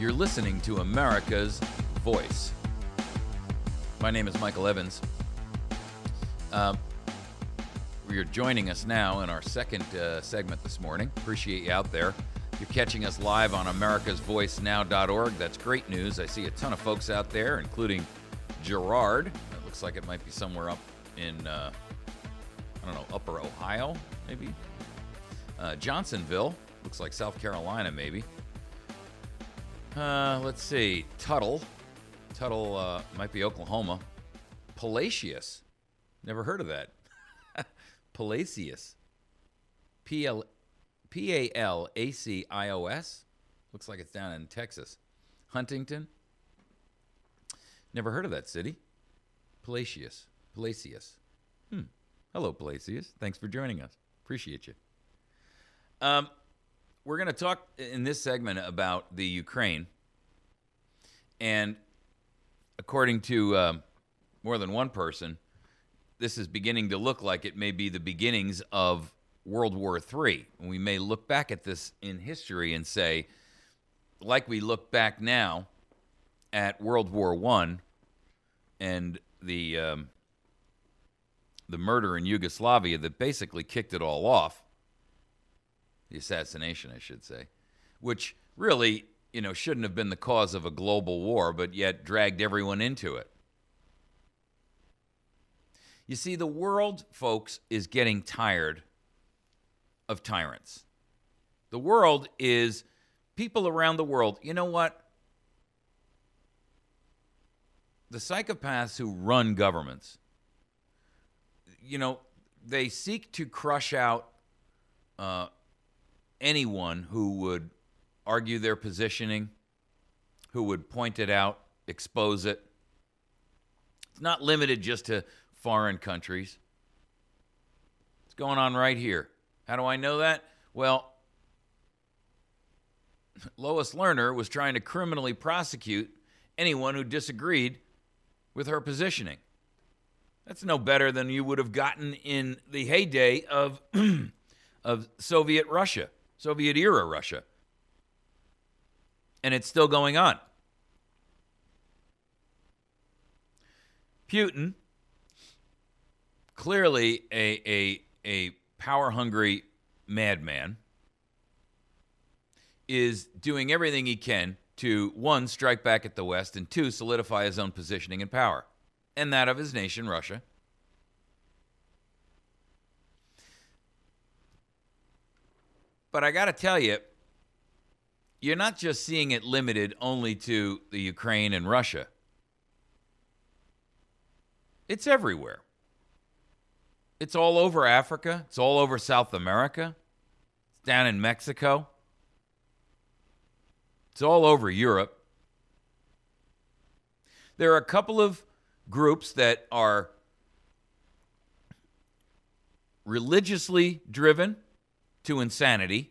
You're listening to America's Voice. My name is Michael Evans. You're joining us now in our second segment this morning. Appreciate you out there. You're catching us live on americasvoicenow.org. That's great news. I see a ton of folks out there, including Gerard. It looks like it might be somewhere up in, Upper Ohio, maybe. Johnsonville. Looks like South Carolina, maybe. Let's see. Tuttle might be Oklahoma. Palacios. Never heard of that. Palacios. P-A-L-A-C-I-O-S. Looks like it's down in Texas. Huntington. Never heard of that city. Palacios. Hello, Palacios. Thanks for joining us. Appreciate you. We're going to talk in this segment about the Ukraine. And according to more than one person, this is beginning to look like it may be the beginnings of World War III. And we may look back at this in history and say, like we look back now at World War I and the murder in Yugoslavia that basically kicked it all off, the assassination, I should say, which really, shouldn't have been the cause of a global war, but yet dragged everyone into it. You see, the world, folks, is getting tired of tyrants. The world is, people around the world, you know what? The psychopaths who run governments, they seek to crush out anyone who would argue their positioning, who would point it out, expose it. It's not limited just to foreign countries. It's going on right here. How do I know that? Well, Lois Lerner was trying to criminally prosecute anyone who disagreed with her positioning. That's no better than you would have gotten in the heyday of Soviet Russia, Soviet-era Russia. And it's still going on. Putin, clearly a power-hungry madman, is doing everything he can to, one, strike back at the West, and two, solidify his own positioning and power, and that of his nation, Russia. But I got to tell you, you're not just seeing it limited only to the Ukraine and Russia. It's everywhere. It's all over Africa. It's all over South America. It's down in Mexico. It's all over Europe. There are a couple of groups that are religiously driven to insanity.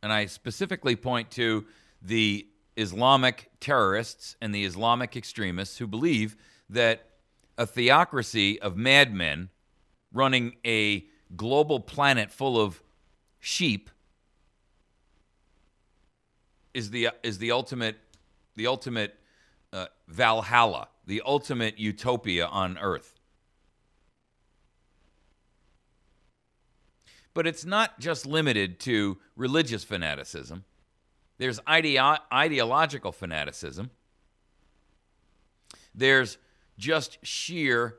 And I specifically point to the Islamic terrorists and the Islamic extremists who believe that a theocracy of madmen running a global planet full of sheep is the ultimate Valhalla, the ultimate utopia on earth. But it's not just limited to religious fanaticism. There's ideological fanaticism. There's just sheer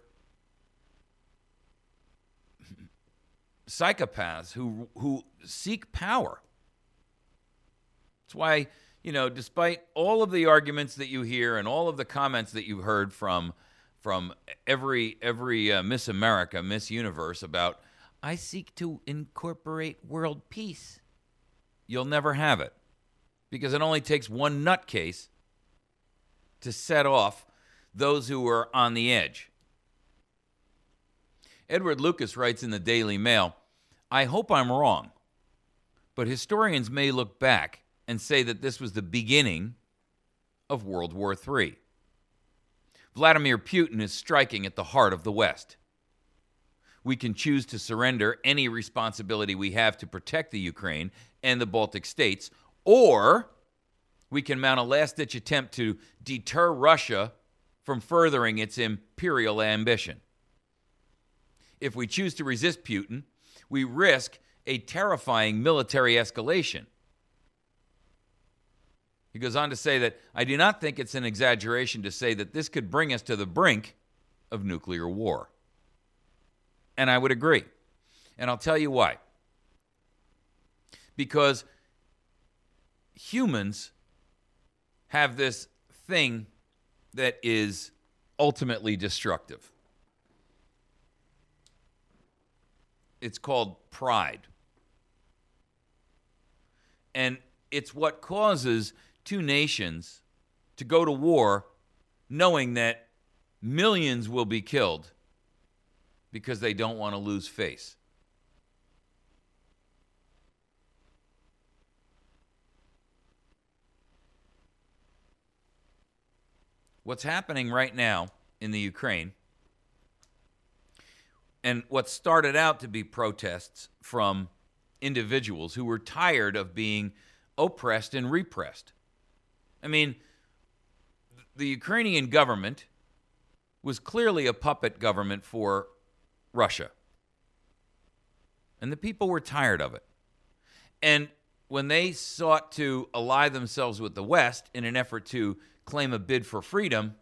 psychopaths who seek power. That's why, despite all of the arguments that you hear and all of the comments that you've heard from every Miss America, Miss Universe about, I seek to incorporate world peace, you'll never have it, because it only takes one nutcase to set off those who are on the edge. Edward Lucas writes in the Daily Mail, I hope I'm wrong, but historians may look back and say that this was the beginning of World War III. Vladimir Putin is striking at the heart of the West. We can choose to surrender any responsibility we have to protect the Ukraine and the Baltic states, or We can mount a last-ditch attempt to deter Russia from furthering its imperial ambition. If we choose to resist Putin, we risk a terrifying military escalation. He goes on to say that, I do not think it's an exaggeration to say that this could bring us to the brink of nuclear war. And I would agree. And I'll tell you why. Because humans have this thing that is ultimately destructive. It's called pride. And it's what causes two nations to go to war knowing that millions will be killed because they don't want to lose face. What's happening right now in the Ukraine, and what started out to be protests from individuals who were tired of being oppressed and repressed. I mean, the Ukrainian government was clearly a puppet government for Russia. And the people were tired of it. And when they sought to ally themselves with the West in an effort to claim a bid for freedom,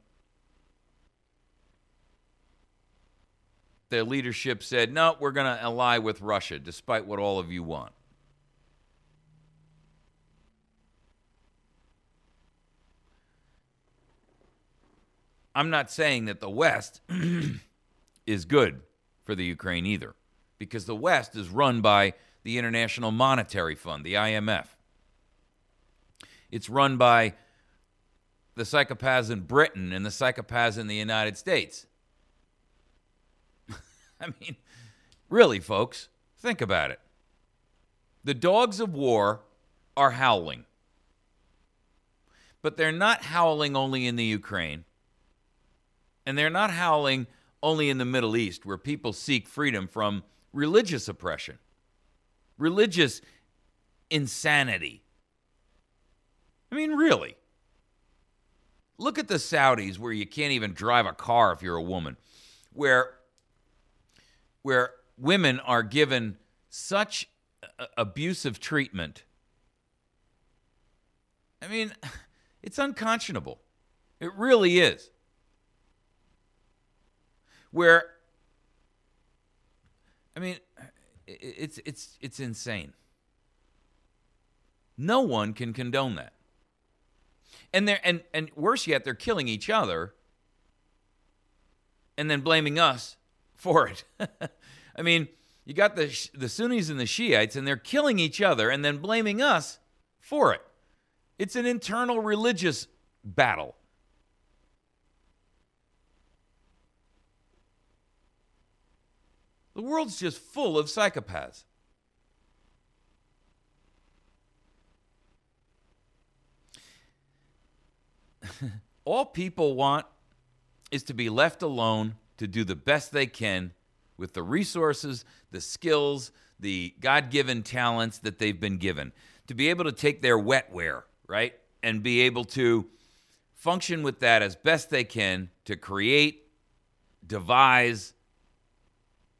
their leadership said, no, we're going to ally with Russia, despite what all of you want. I'm not saying that the West is good for the Ukraine either, because the West is run by the International Monetary Fund, the IMF. It's run by the psychopaths in Britain and the psychopaths in the United States. I mean, really, folks, think about it. The dogs of war are howling. But they're not howling only in the Ukraine. And they're not howling only in the Middle East, where people seek freedom from religious oppression, religious insanity. I mean, really. Look at the Saudis, where you can't even drive a car if you're a woman, where women are given such abusive treatment. I mean, it's unconscionable. It really is. Where, I mean, it's insane. No one can condone that. And worse yet, they're killing each other and then blaming us for it. I mean, you got the Sunnis and the Shiites, and they're killing each other and then blaming us for it. It's an internal religious battle. The world's just full of psychopaths. All people want is to be left alone to do the best they can with the resources, the skills, the God-given talents that they've been given. To be able to take their wetware, right, and be able to function with that as best they can to create, devise,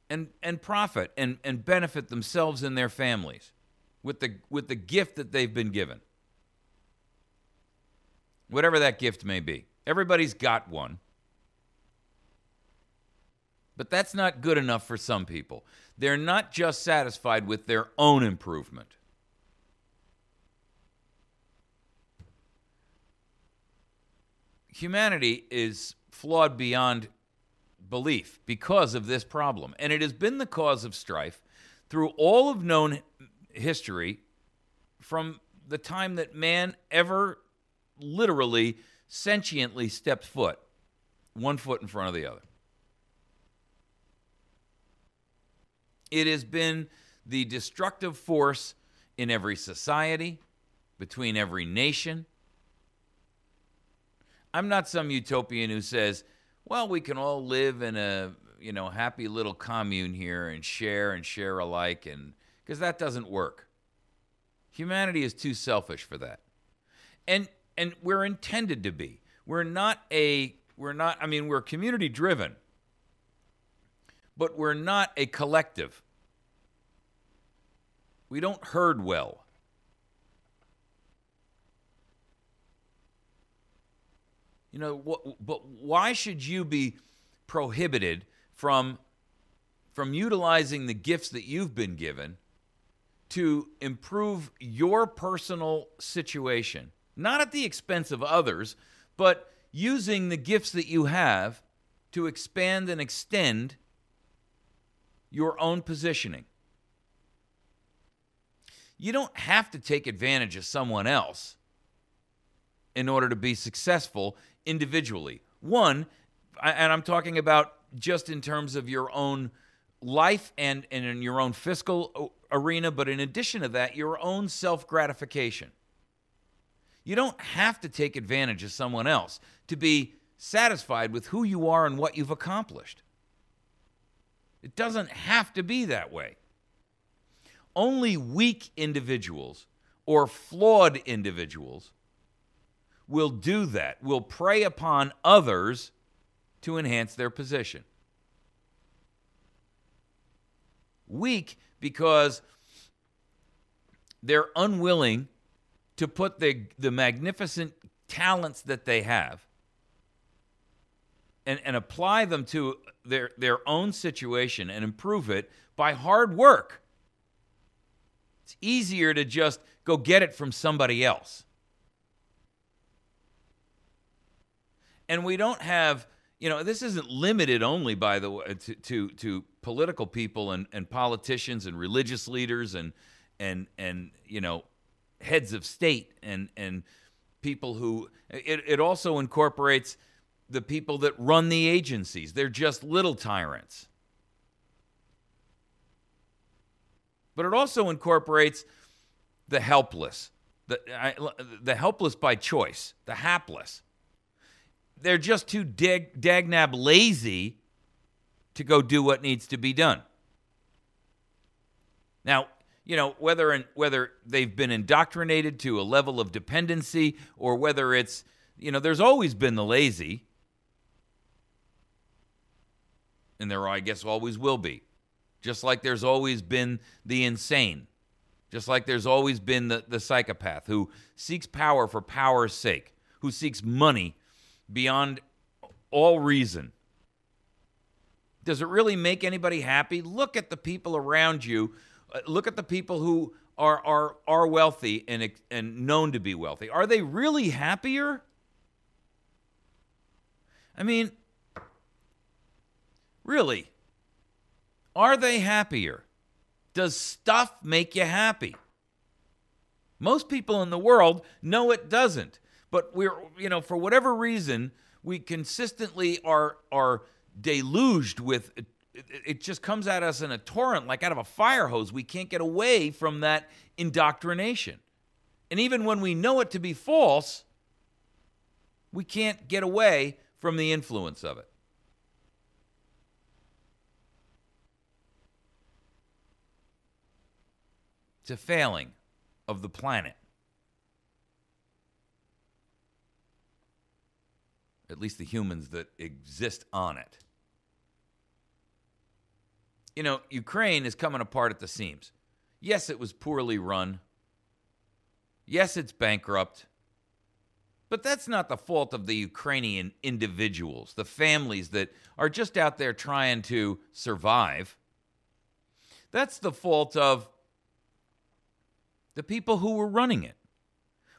and profit and benefit themselves and their families with the gift that they've been given. Whatever that gift may be. Everybody's got one. But that's not good enough for some people. They're not just satisfied with their own improvement. Humanity is flawed beyond belief because of this problem. And it has been the cause of strife through all of known history from the time that man ever literally sentiently stepped foot, one foot in front of the other. It has been the destructive force in every society, between every nation. I'm not some utopian who says, well, we can all live in a, happy little commune here and share alike, and because that doesn't work. Humanity is too selfish for that. And we're intended to be. We're community driven, but we're not a collective. We don't herd well. But why should you be prohibited from utilizing the gifts that you've been given to improve your personal situation? Not at the expense of others, but using the gifts that you have to expand and extend your own positioning. You don't have to take advantage of someone else in order to be successful individually. One, and I'm talking about just in terms of your own life and in your own fiscal arena, but in addition to that, your own self-gratification. You don't have to take advantage of someone else to be satisfied with who you are and what you've accomplished. It doesn't have to be that way. Only weak individuals or flawed individuals will do that, will prey upon others to enhance their position. Weak because they're unwilling to put the magnificent talents that they have and apply them to their own situation and improve it by hard work. It's easier to just go get it from somebody else. And we don't have, this isn't limited only, by the way, to political people and politicians and religious leaders and heads of state and people who, it also incorporates the people that run the agencies. They're just little tyrants. But it also incorporates the helpless, the helpless by choice, the hapless. They're just too dagnab lazy to go do what needs to be done. Now, whether they've been indoctrinated to a level of dependency or whether it's, there's always been the lazy, and there, I guess, always will be. Just like there's always been the insane. Just like there's always been the psychopath who seeks power for power's sake, who seeks money beyond all reason. Does it really make anybody happy? Look at the people around you. Look at the people who are wealthy and known to be wealthy. Are they really happier? I mean, really, are they happier? Does stuff make you happy? Most people in the world know it doesn't. But we're, for whatever reason, we consistently are deluged with, it just comes at us in a torrent, like out of a fire hose. We can't get away from that indoctrination. And even when we know it to be false, we can't get away from the influence of it. It's a failing of the planet. At least the humans that exist on it. Ukraine is coming apart at the seams. Yes, it was poorly run. Yes, it's bankrupt. But that's not the fault of the Ukrainian individuals, the families that are just out there trying to survive. That's the fault of the people who were running it.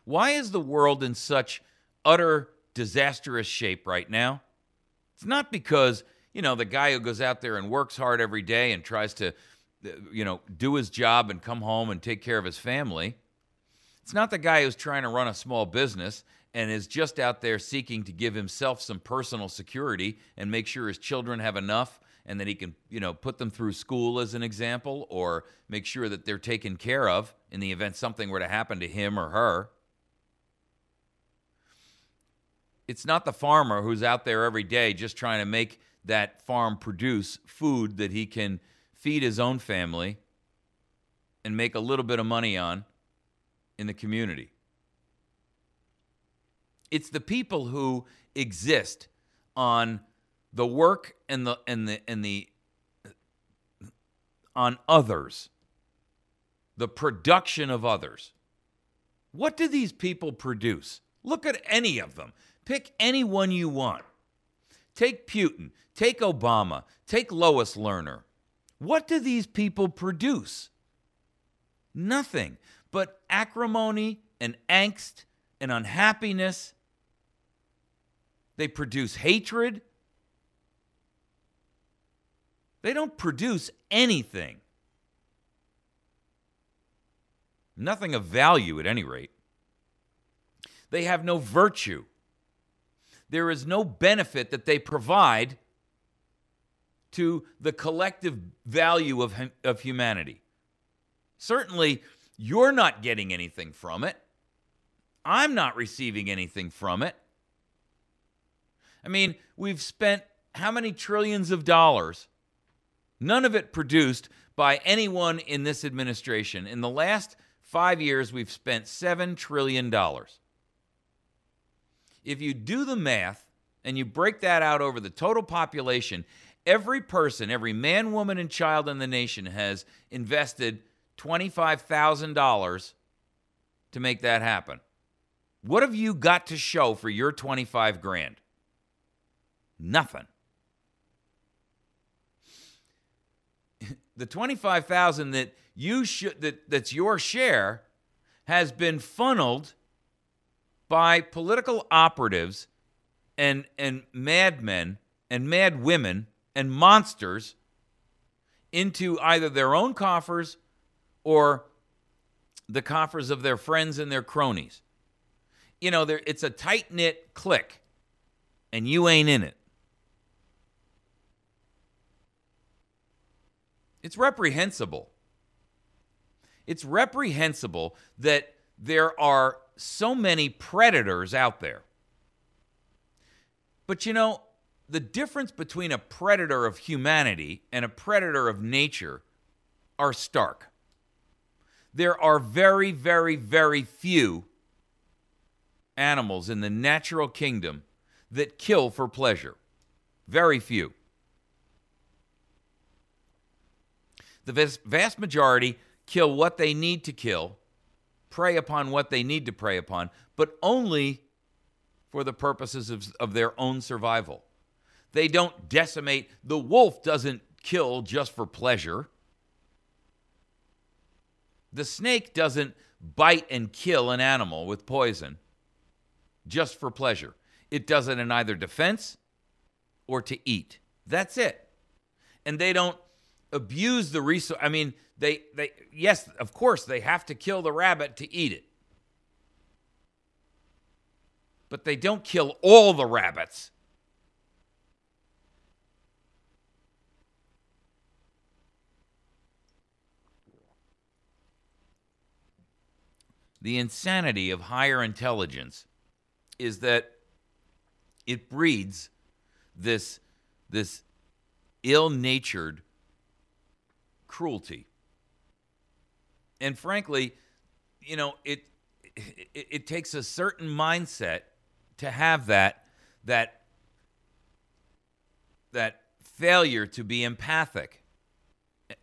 Why is the world in such utter disastrous shape right now? It's not because, the guy who goes out there and works hard every day and tries to, do his job and come home and take care of his family. It's not the guy who's trying to run a small business and is just out there seeking to give himself some personal security and make sure his children have enough and that he can, put them through school as an example, or make sure that they're taken care of in the event something were to happen to him or her. It's not the farmer who's out there every day just trying to make that farm produce food that he can feed his own family and make a little bit of money on in the community. It's the people who exist on the work and the on others, the production of others. What do these people produce? Look at any of them. Pick any one you want. Take Putin, take Obama, take Lois Lerner. What do these people produce? Nothing but acrimony and angst and unhappiness. They produce hatred. They don't produce anything. Nothing of value at any rate. They have no virtue. There is no benefit that they provide to the collective value of humanity. Certainly, you're not getting anything from it. I'm not receiving anything from it. I mean, we've spent how many trillions of dollars? None of it produced by anyone in this administration. In the last 5 years, we've spent $7 trillion. If you do the math and you break that out over the total population, every person, every man, woman, and child in the nation has invested $25,000 to make that happen. What have you got to show for your 25 grand? Nothing. The 25,000 that you should that's your share has been funneled by political operatives and madmen and mad women and monsters into either their own coffers or the coffers of their friends and their cronies. You know, it's a tight-knit clique, and you ain't in it. It's reprehensible. It's reprehensible that there are so many predators out there. But you know, the difference between a predator of humanity and a predator of nature are stark. There are very, very, very few animals in the natural kingdom that kill for pleasure. Very few. The vast majority kill what they need to kill, prey upon what they need to prey upon, but only for the purposes of their own survival. They don't decimate. The wolf doesn't kill just for pleasure. The snake doesn't bite and kill an animal with poison just for pleasure. It does it in either defense or to eat. That's it. And they don't abuse the resource. I mean, yes, of course, they have to kill the rabbit to eat it. But they don't kill all the rabbits. The insanity of higher intelligence is that it breeds this ill-natured cruelty. And frankly, you know, it takes a certain mindset to have that failure to be empathic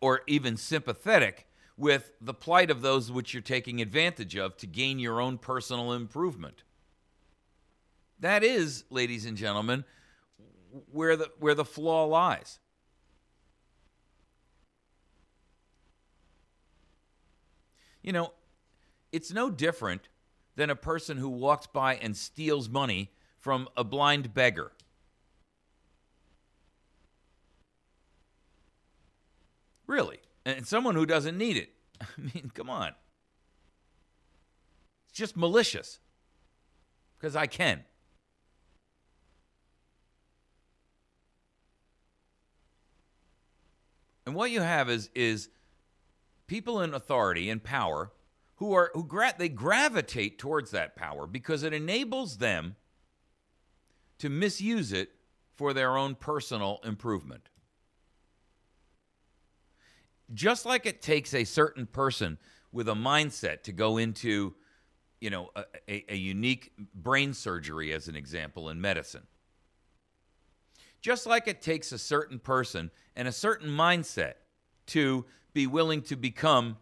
or even sympathetic with the plight of those which you're taking advantage of to gain your own personal improvement. That is, ladies and gentlemen, where the flaw lies. You know, it's no different than a person who walks by and steals money from a blind beggar. Really. And someone who doesn't need it. I mean, come on. It's just malicious. Because I can. And what you have is people in authority and power they gravitate towards that power because it enables them to misuse it for their own personal improvement. Just like it takes a certain person with a mindset to go into a unique brain surgery as an example in medicine. Just like it takes a certain person and a certain mindset to be willing to become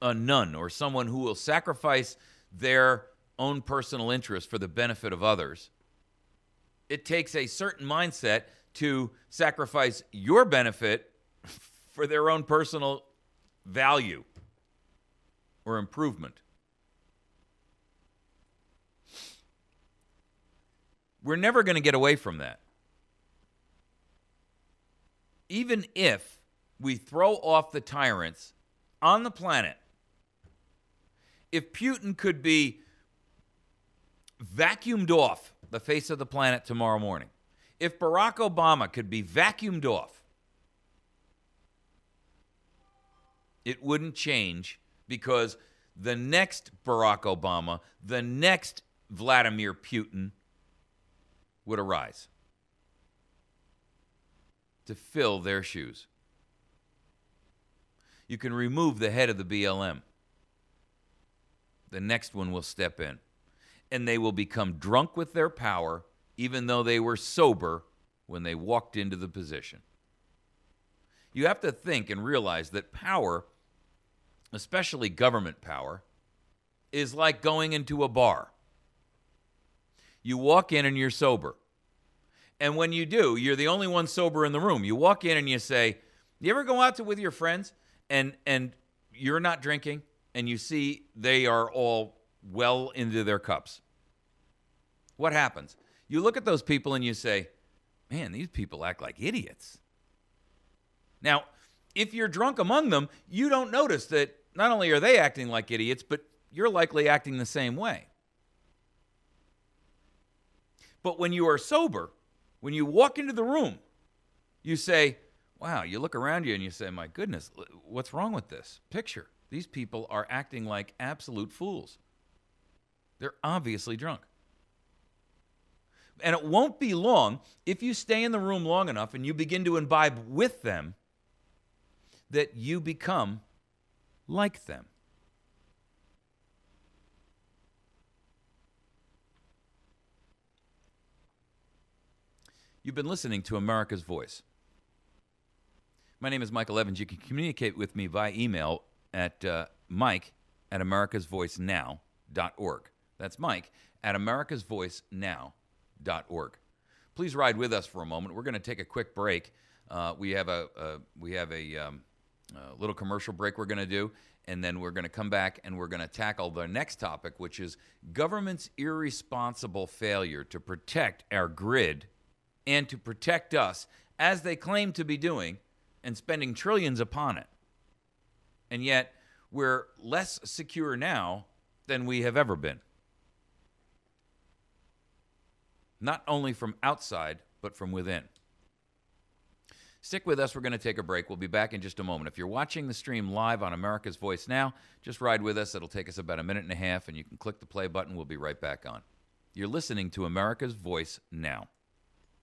a nun or someone who will sacrifice their own personal interest for the benefit of others, it takes a certain mindset to sacrifice your benefit for their own personal value or improvement. We're never going to get away from that. Even if we throw off the tyrants on the planet, if Putin could be vacuumed off the face of the planet tomorrow morning, if Barack Obama could be vacuumed off, it wouldn't change, because the next Barack Obama, the next Vladimir Putin would arise to fill their shoes. You can remove the head of the BLM. The next one will step in, and they will become drunk with their power, even though they were sober when they walked into the position. You have to think and realize that power, especially government power, is like going into a bar. You walk in and you're sober. And when you do, you're the only one sober in the room. You walk in and you say, you ever go out with your friends and you're not drinking and you see they are all well into their cups? What happens? You look at those people and you say, man, these people act like idiots. Now, if you're drunk among them, you don't notice that not only are they acting like idiots, but you're likely acting the same way. But when you are sober, when you walk into the room, you say, wow, you look around you and you say, my goodness, what's wrong with this picture? These people are acting like absolute fools. They're obviously drunk. And it won't be long, if you stay in the room long enough and you begin to imbibe with them, that you become like them. You've been listening to America's Voice. My name is Michael Evans. You can communicate with me via email at mike@americasvoicenow.org. That's mike@americasvoicenow.org. Please ride with us for a moment. We're going to take a quick break. We have a little commercial break we're going to do, and then we're going to come back and we're going to tackle the next topic, which is government's irresponsible failure to protect our grid and to protect us, as they claim to be doing, and spending trillions upon it. And yet, we're less secure now than we have ever been. Not only from outside, but from within. Stick with us. We're going to take a break. We'll be back in just a moment. If you're watching the stream live on America's Voice Now, just ride with us. It'll take us about a minute and a half, and you can click the play button. We'll be right back on. You're listening to America's Voice Now.